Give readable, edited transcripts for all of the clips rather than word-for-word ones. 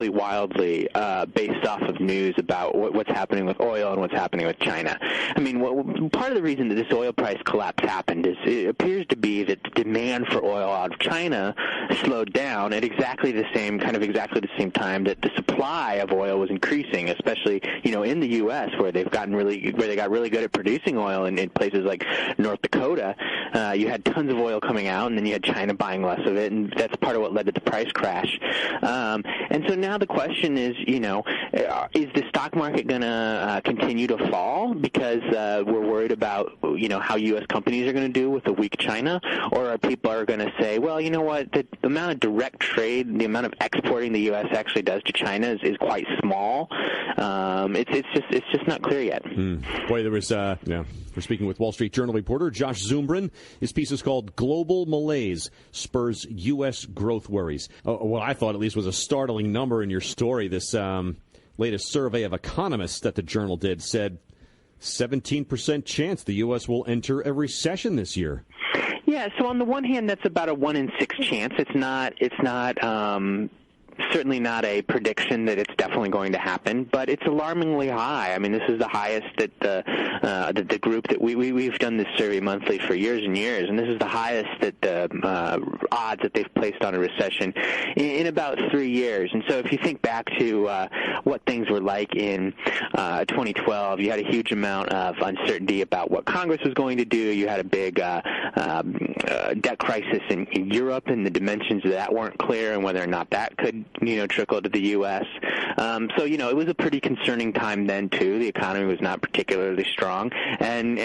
wildly based off of news about what's happening with oil and what's happening with China. I mean, part of the reason that this oil price collapse happened is it appears to be that the demand for oil out of China slowed down at exactly the same time that the supply of oil was increasing, especially in the U.S. where they got really good at producing oil in places like North Dakota. You had tons of oil coming out, and then you had China buying less of it, and that's part of what led to the price crash. And so now the question is, is the stock market going to continue to fall because we're worried about, how U.S. companies are going to do with a weak China, or are people going to say, well, you know what, the amount of direct trade, the amount of exporting the U.S. actually does to China is quite small. It's just not clear yet. Boy, there was we're speaking with Wall Street Journal reporter Josh Zumbrin. His piece is called "Global Malaise Spurs U.S. Growth Worries." What I thought at least was a startling number in your story. This latest survey of economists that the Journal did said 17% chance the U.S. will enter a recession this year. Yeah, so on the one hand, that's about a 1 in 6 chance. It's not certainly not a prediction that it's definitely going to happen, but it's alarmingly high. I mean, this is the highest that the group that we've done this survey monthly for years and years, and this is the highest that the odds that they've placed on a recession in about 3 years. And so if you think back to what things were like in 2012, you had a huge amount of uncertainty about what Congress was going to do. You had a big debt crisis in Europe, and the dimensions of that weren't clear, and whether or not that could trickle to the U.S. So it was a pretty concerning time then too. The economy was not particularly strong, and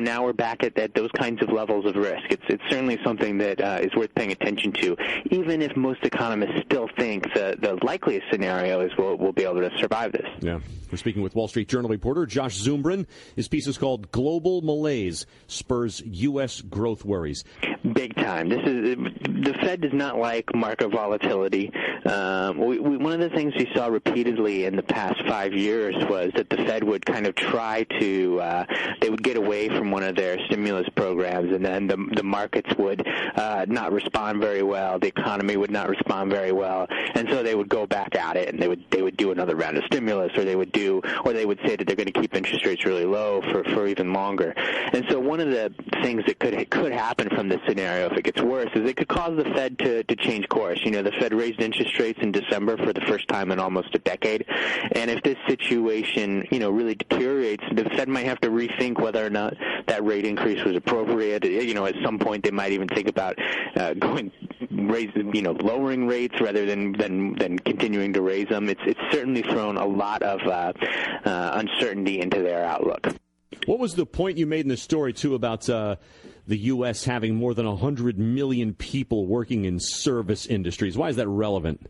now we're back at those kinds of levels of risk. It's certainly something that is worth paying attention to, even if most economists still think the likeliest scenario is we'll be able to survive this. Yeah, we're speaking with Wall Street Journal reporter Josh Zumbrin. His piece is called "Global Malaise Spurs U.S. Growth Worries." Big time. The Fed does not like market volatility. One of the things we saw repeatedly in the past 5 years was that the Fed would kind of try to they would get away from one of their stimulus programs, and then the markets would not respond very well. The economy would not respond very well, and so they would go back at it, and they would do another round of stimulus, or they would say that they're going to keep interest rates really low for even longer. And so one of the things that could happen from this scenario, if it gets worse, is it could cause the Fed to change course. The Fed raised interest rates in December for the first time in almost a decade, and if this situation really deteriorates, the Fed might have to rethink whether or not that rate increase was appropriate. At some point they might even think about lowering rates rather than continuing to raise them. It's certainly thrown a lot of uncertainty into their outlook. What was the point you made in the story, too, about the U.S. having more than 100 million people working in service industries? Why is that relevant?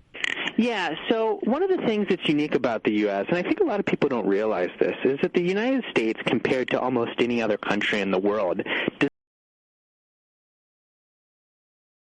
Yeah, so one of the things that's unique about the U.S., and I think a lot of people don't realize this, is that the United States, compared to almost any other country in the world, does